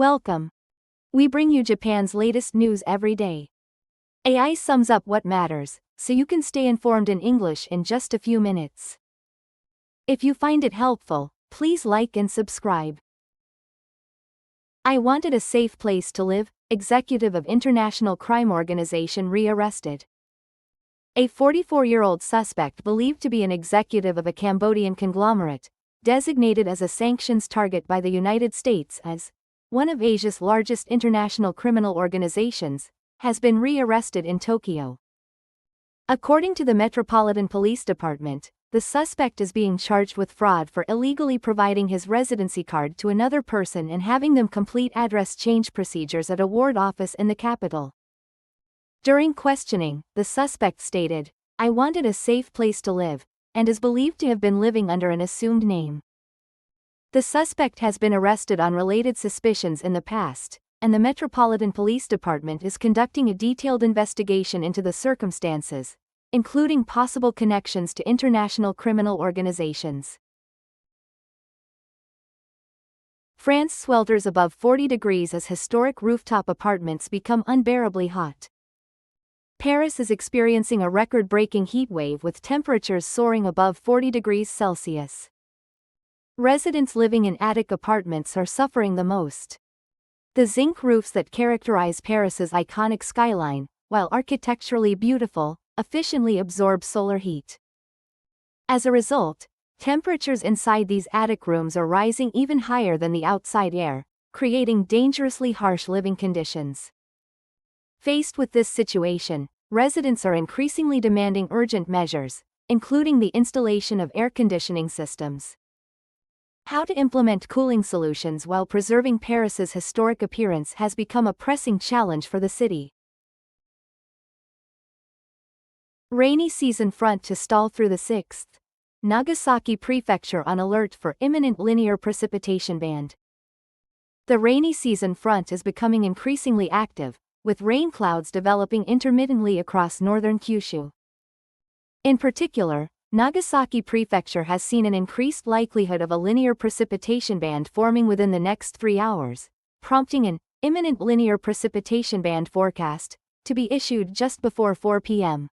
Welcome. We bring you Japan's latest news every day. AI sums up what matters, so you can stay informed in English in just a few minutes. If you find it helpful, please like and subscribe. I wanted a safe place to live. Executive of International Crime Organization rearrested. A 44-year-old suspect believed to be an executive of a Cambodian conglomerate, designated as a sanctions target by the United States as one of Asia's largest international criminal organizations, has been rearrested in Tokyo. According to the Metropolitan Police Department, the suspect is being charged with fraud for illegally providing his residency card to another person and having them complete address change procedures at a ward office in the capital. During questioning, the suspect stated, "I wanted a safe place to live," and is believed to have been living under an assumed name. The suspect has been arrested on related suspicions in the past, and the Metropolitan Police Department is conducting a detailed investigation into the circumstances, including possible connections to international criminal organizations. France swelters above 40 degrees as historic rooftop apartments become unbearably hot. Paris is experiencing a record-breaking heat wave with temperatures soaring above 40 degrees Celsius. Residents living in attic apartments are suffering the most. The zinc roofs that characterize Paris's iconic skyline, while architecturally beautiful, efficiently absorb solar heat. As a result, temperatures inside these attic rooms are rising even higher than the outside air, creating dangerously harsh living conditions. Faced with this situation, residents are increasingly demanding urgent measures, including the installation of air conditioning systems. How to implement cooling solutions while preserving Paris's historic appearance has become a pressing challenge for the city. Rainy season front to stall through the 6th. Nagasaki Prefecture on alert for imminent linear precipitation band. The rainy season front is becoming increasingly active, with rain clouds developing intermittently across northern Kyushu. In particular, Nagasaki Prefecture has seen an increased likelihood of a linear precipitation band forming within the next 3 hours, prompting an imminent linear precipitation band forecast to be issued just before 4 p.m.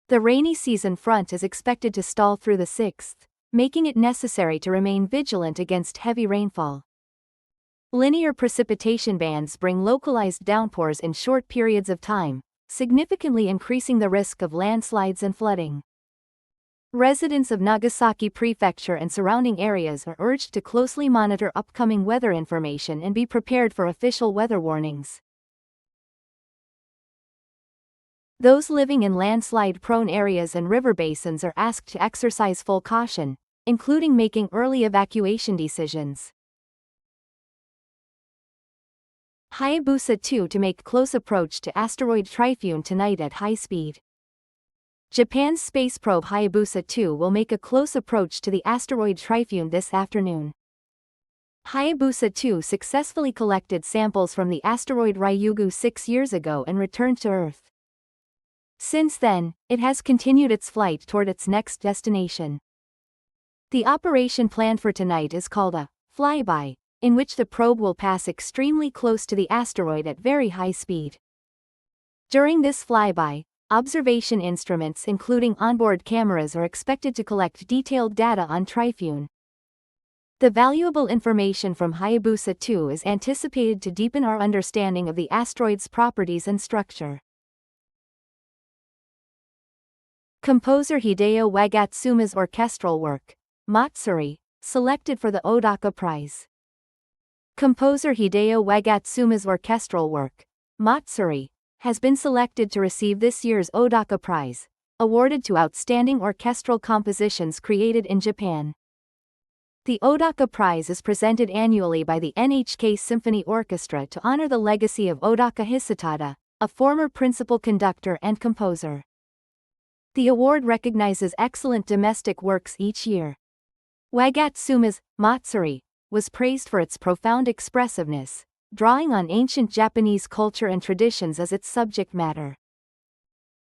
The rainy season front is expected to stall through the 6th, making it necessary to remain vigilant against heavy rainfall. Linear precipitation bands bring localized downpours in short periods of time, significantly increasing the risk of landslides and flooding. Residents of Nagasaki Prefecture and surrounding areas are urged to closely monitor upcoming weather information and be prepared for official weather warnings. Those living in landslide-prone areas and river basins are asked to exercise full caution, including making early evacuation decisions. Hayabusa 2 to make close approach to asteroid Trifune tonight at high speed. Japan's space probe Hayabusa 2 will make a close approach to the asteroid Trifune this afternoon. Hayabusa 2 successfully collected samples from the asteroid Ryugu 6 years ago and returned to Earth. Since then, it has continued its flight toward its next destination. The operation planned for tonight is called a flyby, in which the probe will pass extremely close to the asteroid at very high speed. During this flyby, observation instruments including onboard cameras are expected to collect detailed data on Trifune. The valuable information from Hayabusa 2 is anticipated to deepen our understanding of the asteroid's properties and structure. Composer Hideo Wagatsuma's orchestral work, Matsuri, selected for the Odaka Prize. Composer Hideo Wagatsuma's orchestral work, Matsuri, has been selected to receive this year's Odaka Prize, awarded to outstanding orchestral compositions created in Japan. The Odaka Prize is presented annually by the NHK Symphony Orchestra to honor the legacy of Odaka Hisatada, a former principal conductor and composer. The award recognizes excellent domestic works each year. Wagatsuma's Matsuri was praised for its profound expressiveness, drawing on ancient Japanese culture and traditions as its subject matter.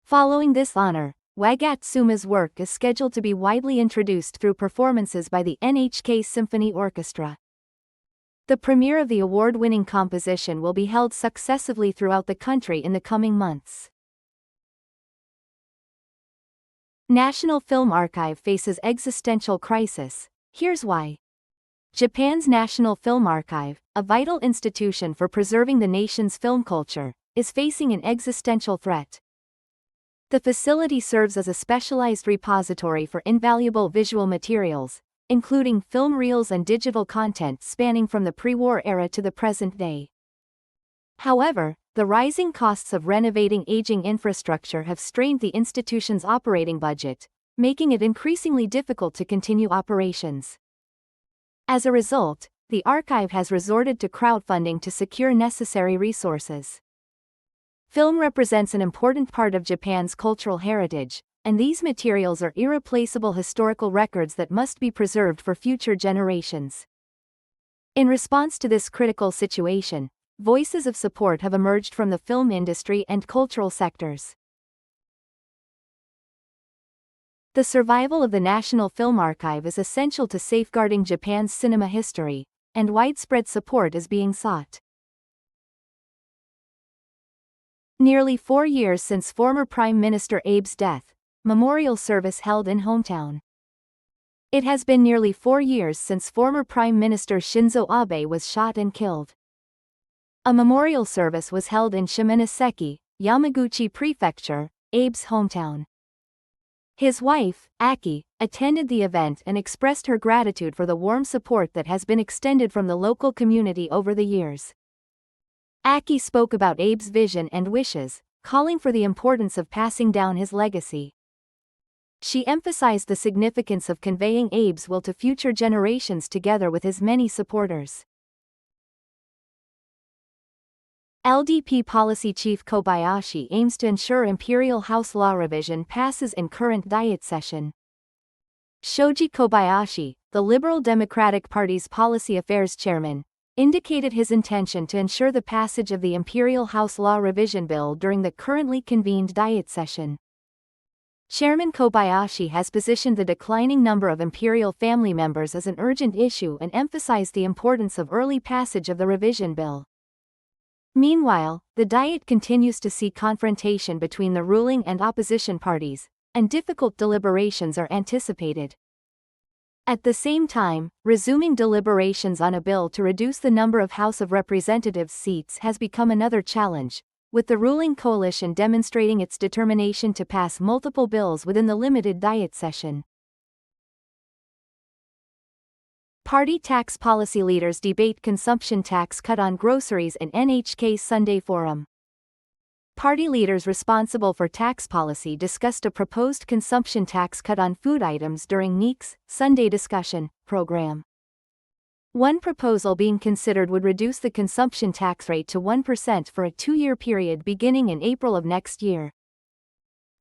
Following this honor, Wagatsuma's work is scheduled to be widely introduced through performances by the NHK Symphony Orchestra. The premiere of the award-winning composition will be held successively throughout the country in the coming months. National Film Archive faces existential crisis. Here's why. Japan's National Film Archive, a vital institution for preserving the nation's film culture, is facing an existential threat. The facility serves as a specialized repository for invaluable visual materials, including film reels and digital content spanning from the pre-war era to the present day. However, the rising costs of renovating aging infrastructure have strained the institution's operating budget, making it increasingly difficult to continue operations. As a result, the archive has resorted to crowdfunding to secure necessary resources. Film represents an important part of Japan's cultural heritage, and these materials are irreplaceable historical records that must be preserved for future generations. In response to this critical situation, voices of support have emerged from the film industry and cultural sectors. The survival of the National Film Archive is essential to safeguarding Japan's cinema history, and widespread support is being sought. Nearly 4 years since former Prime Minister Abe's death, memorial service held in hometown. It has been nearly 4 years since former Prime Minister Shinzo Abe was shot and killed. A memorial service was held in Shimonoseki, Yamaguchi Prefecture, Abe's hometown. His wife, Aki, attended the event and expressed her gratitude for the warm support that has been extended from the local community over the years. Aki spoke about Abe's vision and wishes, calling for the importance of passing down his legacy. She emphasized the significance of conveying Abe's will to future generations together with his many supporters. LDP Policy Chief Kobayashi aims to ensure Imperial House law revision passes in current Diet session. Shoji Kobayashi, the Liberal Democratic Party's Policy Affairs Chairman, indicated his intention to ensure the passage of the Imperial House law revision bill during the currently convened Diet session. Chairman Kobayashi has positioned the declining number of imperial family members as an urgent issue and emphasized the importance of early passage of the revision bill. Meanwhile, the Diet continues to see confrontation between the ruling and opposition parties, and difficult deliberations are anticipated. At the same time, resuming deliberations on a bill to reduce the number of House of Representatives seats has become another challenge, with the ruling coalition demonstrating its determination to pass multiple bills within the limited Diet session. Party tax policy leaders debate consumption tax cut on groceries in NHK's Sunday Forum. Party leaders responsible for tax policy discussed a proposed consumption tax cut on food items during NIK's Sunday Discussion program. One proposal being considered would reduce the consumption tax rate to 1% for a 2-year period beginning in April of next year.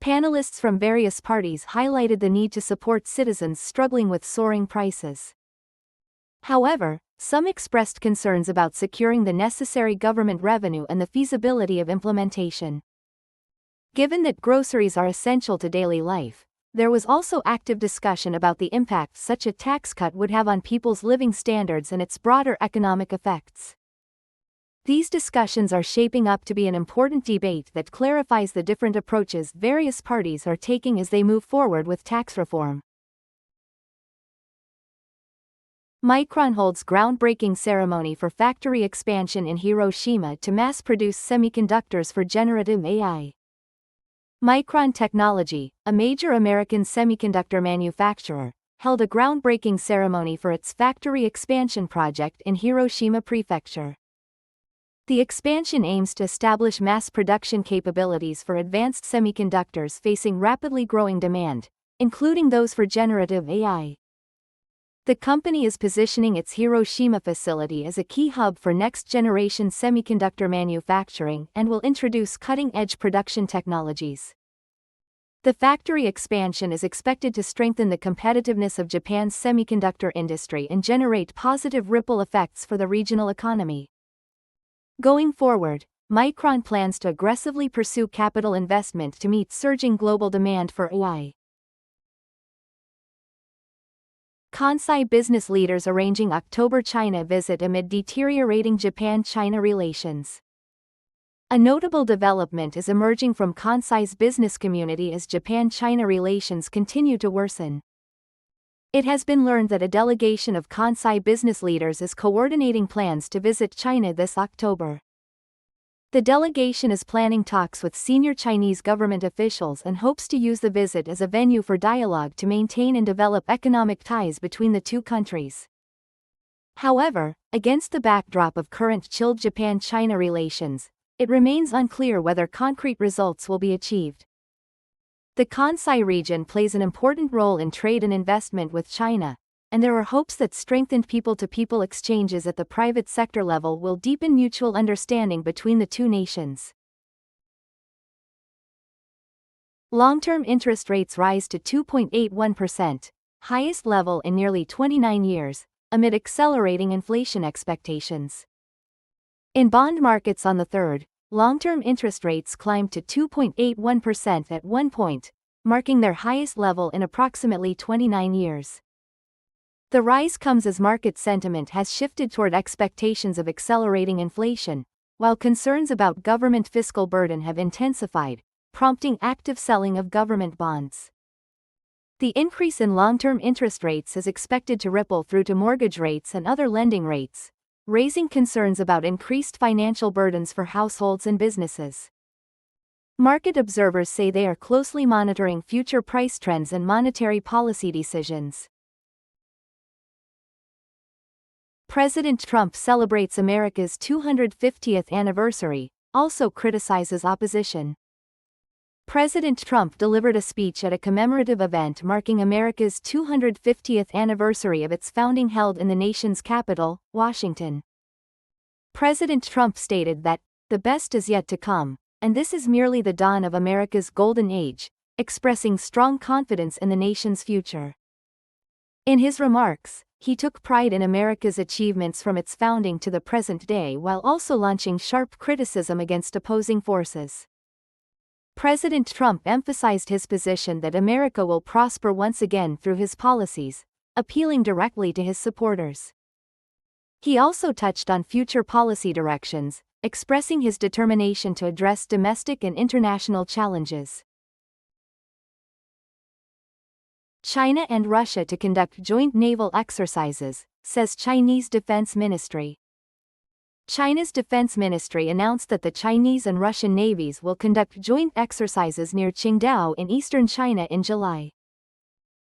Panelists from various parties highlighted the need to support citizens struggling with soaring prices. However, some expressed concerns about securing the necessary government revenue and the feasibility of implementation. Given that groceries are essential to daily life, there was also active discussion about the impact such a tax cut would have on people's living standards and its broader economic effects. These discussions are shaping up to be an important debate that clarifies the different approaches various parties are taking as they move forward with tax reform. Micron holds groundbreaking ceremony for factory expansion in Hiroshima to mass-produce semiconductors for generative AI. Micron Technology, a major American semiconductor manufacturer, held a groundbreaking ceremony for its factory expansion project in Hiroshima Prefecture. The expansion aims to establish mass production capabilities for advanced semiconductors facing rapidly growing demand, including those for generative AI. The company is positioning its Hiroshima facility as a key hub for next-generation semiconductor manufacturing and will introduce cutting-edge production technologies. The factory expansion is expected to strengthen the competitiveness of Japan's semiconductor industry and generate positive ripple effects for the regional economy. Going forward, Micron plans to aggressively pursue capital investment to meet surging global demand for AI. Kansai business leaders arranging October-China visit amid deteriorating Japan-China relations. A notable development is emerging from Kansai's business community as Japan-China relations continue to worsen. It has been learned that a delegation of Kansai business leaders is coordinating plans to visit China this October. The delegation is planning talks with senior Chinese government officials and hopes to use the visit as a venue for dialogue to maintain and develop economic ties between the two countries. However, against the backdrop of current chilled Japan-China relations, it remains unclear whether concrete results will be achieved. The Kansai region plays an important role in trade and investment with China, and there are hopes that strengthened people-to-people exchanges at the private sector level will deepen mutual understanding between the two nations. Long-term interest rates rise to 2.81%, highest level in nearly 29 years, amid accelerating inflation expectations. In bond markets on the 3rd, long-term interest rates climbed to 2.81% at one point, marking their highest level in approximately 29 years. The rise comes as market sentiment has shifted toward expectations of accelerating inflation, while concerns about government fiscal burden have intensified, prompting active selling of government bonds. The increase in long-term interest rates is expected to ripple through to mortgage rates and other lending rates, raising concerns about increased financial burdens for households and businesses. Market observers say they are closely monitoring future price trends and monetary policy decisions. President Trump celebrates America's 250th anniversary, also criticizes opposition. President Trump delivered a speech at a commemorative event marking America's 250th anniversary of its founding held in the nation's capital, Washington. President Trump stated that, "The best is yet to come, and this is merely the dawn of America's golden age," expressing strong confidence in the nation's future. In his remarks, he took pride in America's achievements from its founding to the present day while also launching sharp criticism against opposing forces. President Trump emphasized his position that America will prosper once again through his policies, appealing directly to his supporters. He also touched on future policy directions, expressing his determination to address domestic and international challenges. China and Russia to conduct joint naval exercises, says Chinese Defense Ministry. China's Defense Ministry announced that the Chinese and Russian navies will conduct joint exercises near Qingdao in eastern China in July.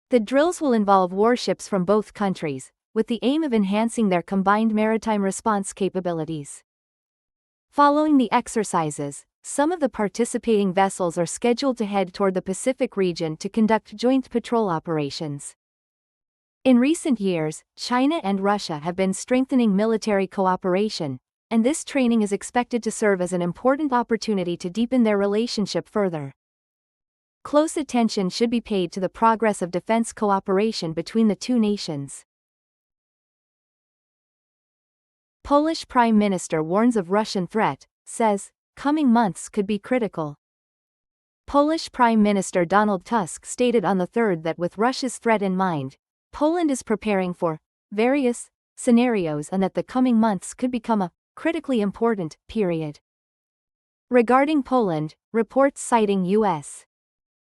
The drills will involve warships from both countries, with the aim of enhancing their combined maritime response capabilities. Following the exercises, some of the participating vessels are scheduled to head toward the Pacific region to conduct joint patrol operations. In recent years, China and Russia have been strengthening military cooperation, and this training is expected to serve as an important opportunity to deepen their relationship further. Close attention should be paid to the progress of defense cooperation between the two nations. Polish Prime Minister warns of Russian threat, says, coming months could be critical. Polish Prime Minister Donald Tusk stated on the 3rd that with Russia's threat in mind, Poland is preparing for various scenarios and that the coming months could become a critically important period. Regarding Poland, reports citing U.S.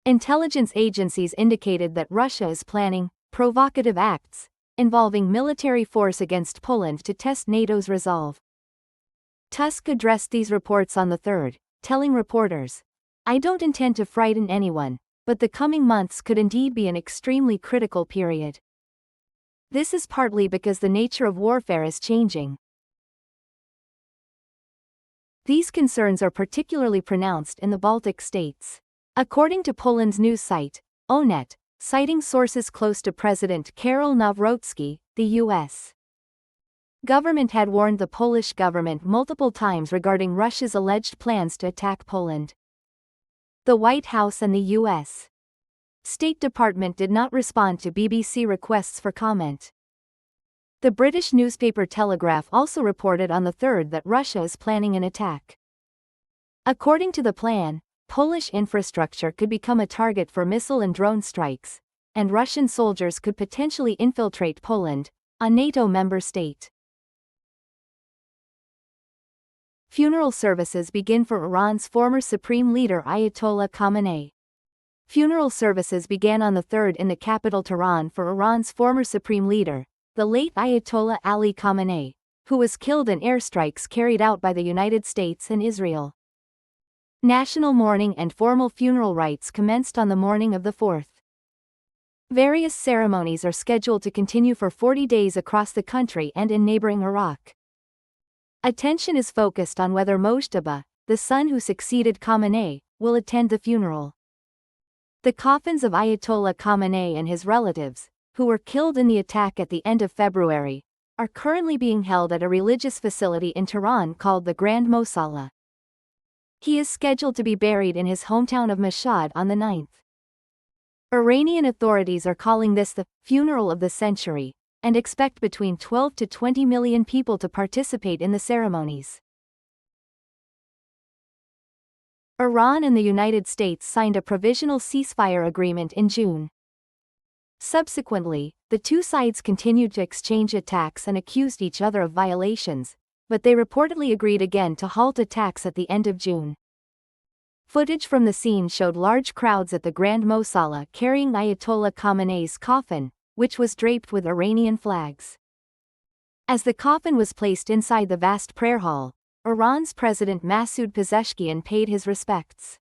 intelligence agencies indicated that Russia is planning provocative acts involving military force against Poland to test NATO's resolve. Tusk addressed these reports on the 3rd, telling reporters, "I don't intend to frighten anyone, but the coming months could indeed be an extremely critical period. This is partly because the nature of warfare is changing." These concerns are particularly pronounced in the Baltic states. According to Poland's news site, Onet, citing sources close to President Karol Nawrocki, the U.S. government had warned the Polish government multiple times regarding Russia's alleged plans to attack Poland. The White House and the U.S. State Department did not respond to BBC requests for comment. The British newspaper Telegraph also reported on the 3rd that Russia is planning an attack. According to the plan, Polish infrastructure could become a target for missile and drone strikes, and Russian soldiers could potentially infiltrate Poland, a NATO member state. Funeral services begin for Iran's former supreme leader Ayatollah Khamenei. Funeral services began on the 3rd in the capital Tehran for Iran's former supreme leader, the late Ayatollah Ali Khamenei, who was killed in airstrikes carried out by the United States and Israel. National mourning and formal funeral rites commenced on the morning of the 4th. Various ceremonies are scheduled to continue for 40 days across the country and in neighboring Iraq. Attention is focused on whether Moshtaba, the son who succeeded Khamenei, will attend the funeral. The coffins of Ayatollah Khamenei and his relatives, who were killed in the attack at the end of February, are currently being held at a religious facility in Tehran called the Grand Mosalla. He is scheduled to be buried in his hometown of Mashhad on the 9th. Iranian authorities are calling this the funeral of the century, and expect between 12 to 20 million people to participate in the ceremonies. Iran and the United States signed a provisional ceasefire agreement in June. Subsequently, the two sides continued to exchange attacks and accused each other of violations, but they reportedly agreed again to halt attacks at the end of June. Footage from the scene showed large crowds at the Grand Mosalla carrying Ayatollah Khamenei's coffin, which was draped with Iranian flags. As the coffin was placed inside the vast prayer hall, Iran's President Masoud Pezeshkian paid his respects.